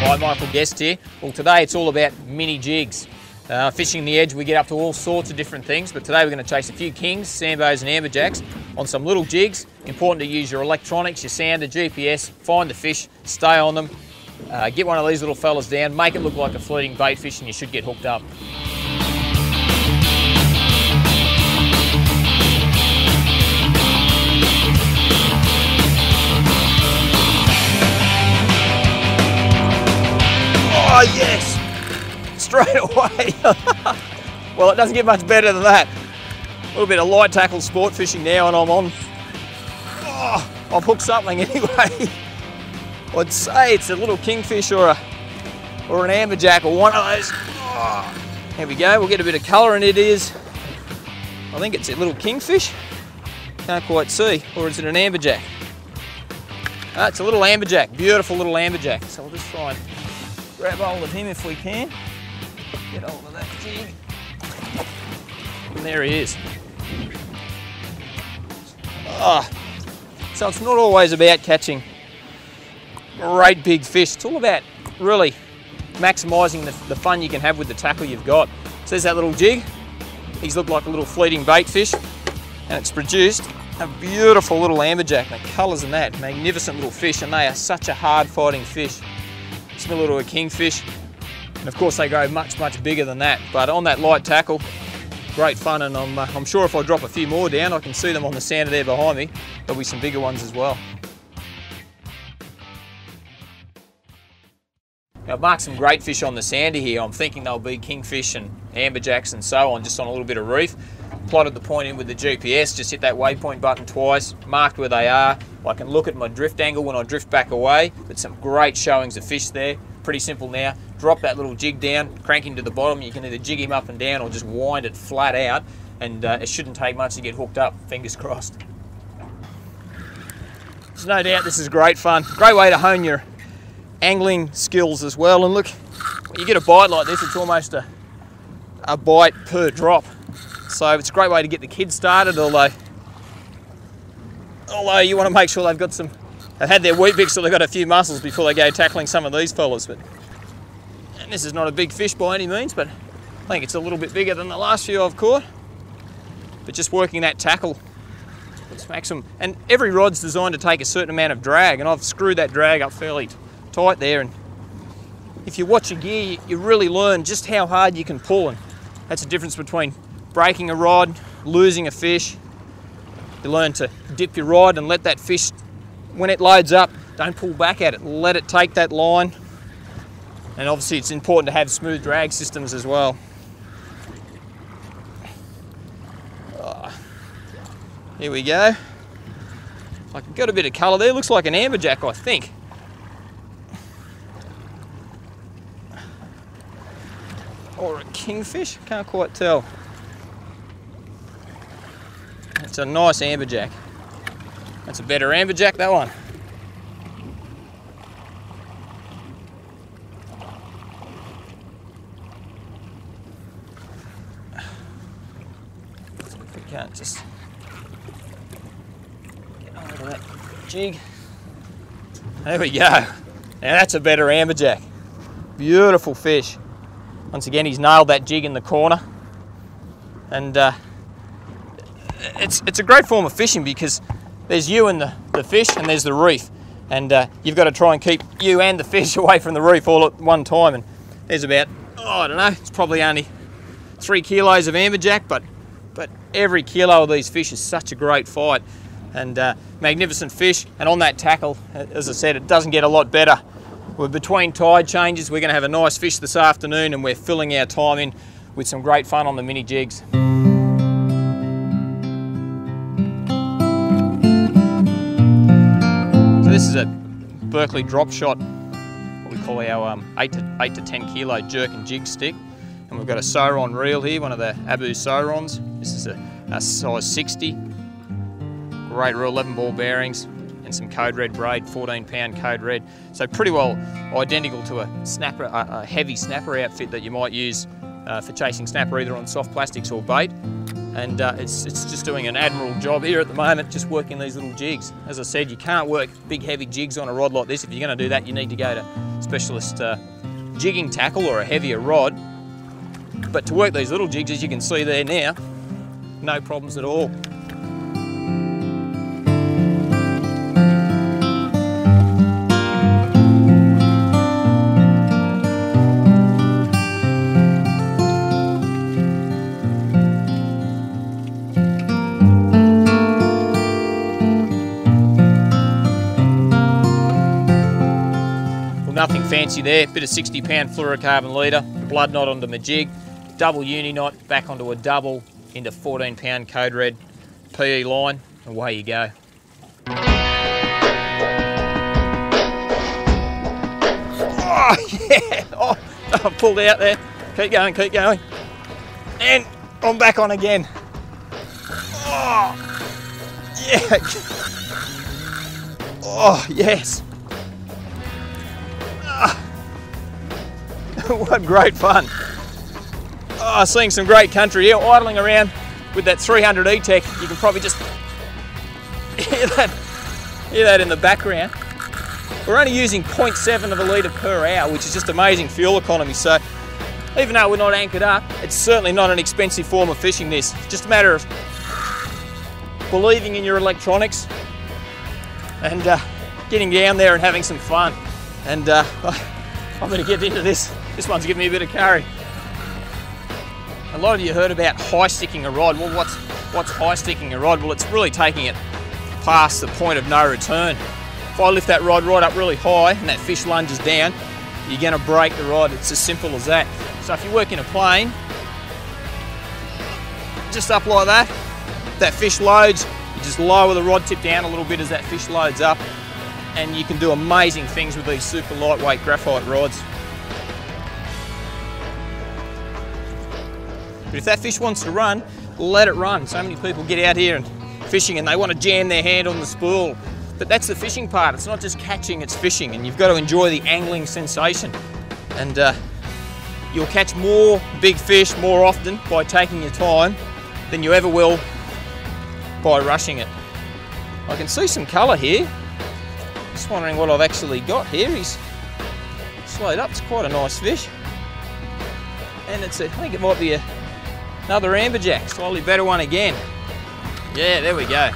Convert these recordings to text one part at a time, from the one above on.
Hi, Michael Guest here. Well, today it's all about mini jigs. Fishing the edge, we get up to all sorts of different things, but today we're going to chase a few kings, sambos and amberjacks on some little jigs. Important to use your electronics, your sounder, GPS, find the fish, stay on them, get one of these little fellas down, make it look like a fleeting bait fish and you should get hooked up. Oh yes! Straight away. Well, it doesn't get much better than that. A little bit of light tackle sport fishing now and I'm on. Oh, I've hooked something anyway. I'd say it's a little kingfish or an amberjack or one of those. Oh, here we go, we'll get a bit of colour and it is, I think it's a little kingfish. Can't quite see, or is it an amberjack? It's a little amberjack, beautiful little amberjack. So we'll just try and grab hold of him if we can. Get hold of that jig. And there he is. So it's not always about catching great big fish. It's all about really maximising the fun you can have with the tackle you've got. So there's that little jig. He's looked like a little fleeting bait fish. And it's produced a beautiful little amberjack. The colours in that, magnificent little fish. And they are such a hard fighting fish. Similar to a kingfish, and of course they go much bigger than that, but on that light tackle, great fun. And I'm sure if I drop a few more down, I can see them on the sander there behind me, there'll be some bigger ones as well. Now, I've marked some great fish on the sander here. I'm thinking they'll be kingfish and amberjacks and so on, just on a little bit of reef. Plotted the point in with the GPS, just hit that waypoint button twice, marked where they are. I can look at my drift angle when I drift back away, but some great showings of fish there. Pretty simple now. Drop that little jig down, crank him to the bottom. You can either jig him up and down or just wind it flat out, and it shouldn't take much to get hooked up, fingers crossed. There's no doubt this is great fun. Great way to hone your angling skills as well. And look, when you get a bite like this, it's almost a bite per drop. So it's a great way to get the kids started, although you want to make sure they've had their wheat bix so they've got a few muscles before they go tackling some of these fellas. And this is not a big fish by any means, but I think it's a little bit bigger than the last few I've caught. But just working that tackle, it's maximum. And every rod's designed to take a certain amount of drag, and I've screwed that drag up fairly tight there. And if you watch your gear, you really learn just how hard you can pull, and that's the difference between breaking a rod, losing a fish. You learn to dip your rod and let that fish, when it loads up, don't pull back at it, let it take that line. And obviously it's important to have smooth drag systems as well. Here we go. I've got a bit of colour there, looks like an amberjack, I think. Or a kingfish, can't quite tell. It's a nice amberjack. That's a better amberjack, that one. So if we can't just get onto that jig. There we go. Now that's a better amberjack. Beautiful fish. Once again, he's nailed that jig in the corner. And it's a great form of fishing because there's you and the fish and there's the reef, and you've got to try and keep you and the fish away from the reef all at one time. And there's about, I don't know, it's probably only 3 kilos of amberjack, but every kilo of these fish is such a great fight, and magnificent fish. And on that tackle, as I said, it doesn't get a lot better. We're between tide changes. We're going to have a nice fish this afternoon, and we're filling our time in with some great fun on the mini jigs. This is a Berkley drop shot, what we call our 8 to 10 kilo jerk and jig stick. And we've got a Sauron reel here, one of the Abu Saurons. This is a size 60. Great reel, 11 ball bearings, and some code red braid, 14-pound code red. So pretty well identical to a snapper, a heavy snapper outfit that you might use for chasing snapper either on soft plastics or bait. and it's just doing an admirable job here at the moment, just working these little jigs. As I said, you can't work big heavy jigs on a rod like this. If you're going to do that, you need to go to specialist jigging tackle or a heavier rod. But to work these little jigs, as you can see there now, no problems at all. Nothing fancy there, bit of 60-pound fluorocarbon leader, blood knot onto my jig, double uni knot, back onto a double into 14-pound code red PE line, away you go. Oh yeah, oh, I pulled out there, keep going, and I'm back on again. Oh, yeah, oh yes. What great fun. Oh, seeing some great country here, idling around with that 300 E-Tech. You can probably just hear that in the background. We're only using 0.7 of a litre per hour, which is just amazing fuel economy. So even though we're not anchored up, it's certainly not an expensive form of fishing this. It's just a matter of believing in your electronics and getting down there and having some fun. And I'm going to get into this. This one's giving me a bit of curry. A lot of you heard about high sticking a rod. Well, what's high sticking a rod? Well, it's really taking it past the point of no return. If I lift that rod right up really high and that fish lunges down, you're going to break the rod. It's as simple as that. So if you work in a plane, just up like that, that fish loads, you just lower the rod tip down a little bit as that fish loads up, and you can do amazing things with these super lightweight graphite rods. But if that fish wants to run, let it run. So many people get out here and fishing and they want to jam their hand on the spool. But that's the fishing part. It's not just catching, it's fishing, and you've got to enjoy the angling sensation. And you'll catch more big fish more often by taking your time than you ever will by rushing it. I can see some colour here. Just wondering what I've actually got here. He's slowed up. It's quite a nice fish. And I think it might be another amberjack, slightly better one again. Yeah, there we go.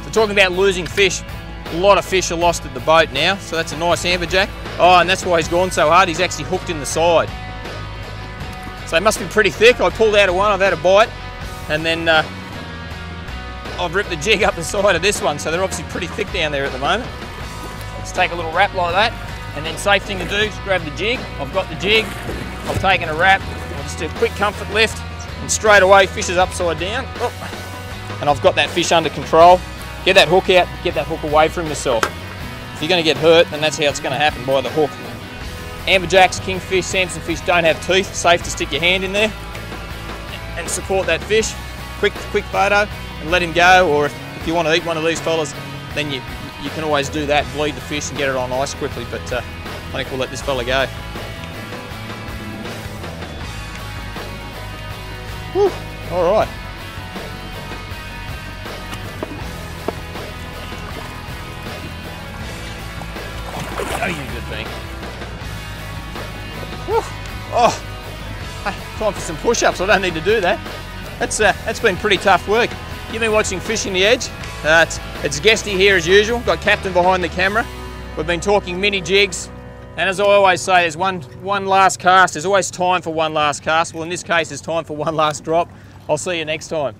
So talking about losing fish, a lot of fish are lost at the boat now, so that's a nice amberjack. Oh, and that's why he's gone so hard, he's actually hooked in the side. So they must be pretty thick. I pulled out of one, I've had a bite, and then I've ripped the jig up the side of this one, so they're obviously pretty thick down there at the moment. Let's take a little wrap like that, and then safe thing to do is grab the jig. I've got the jig, I've taken a wrap, I'll just do a quick comfort lift, and straight away fish is upside down. Oh, and I've got that fish under control. Get that hook out, get that hook away from yourself. If you're going to get hurt, then that's how it's going to happen, by the hook. Amberjacks, kingfish, Samson fish don't have teeth. It's safe to stick your hand in there and support that fish. Quick photo and let him go, or if you want to eat one of these fellas, then you can always do that, bleed the fish and get it on ice quickly, but I think we'll let this fella go. Whew, all right. Oh, you good thing. Whew. Oh, hey, time for some push-ups. I don't need to do that. That's been pretty tough work. You've been watching Fishing the Edge. It's Guesty here as usual. Got Captain behind the camera. We've been talking mini jigs, and as I always say, there's one last cast. There's always time for one last cast. Well, in this case, there's time for one last drop. I'll see you next time.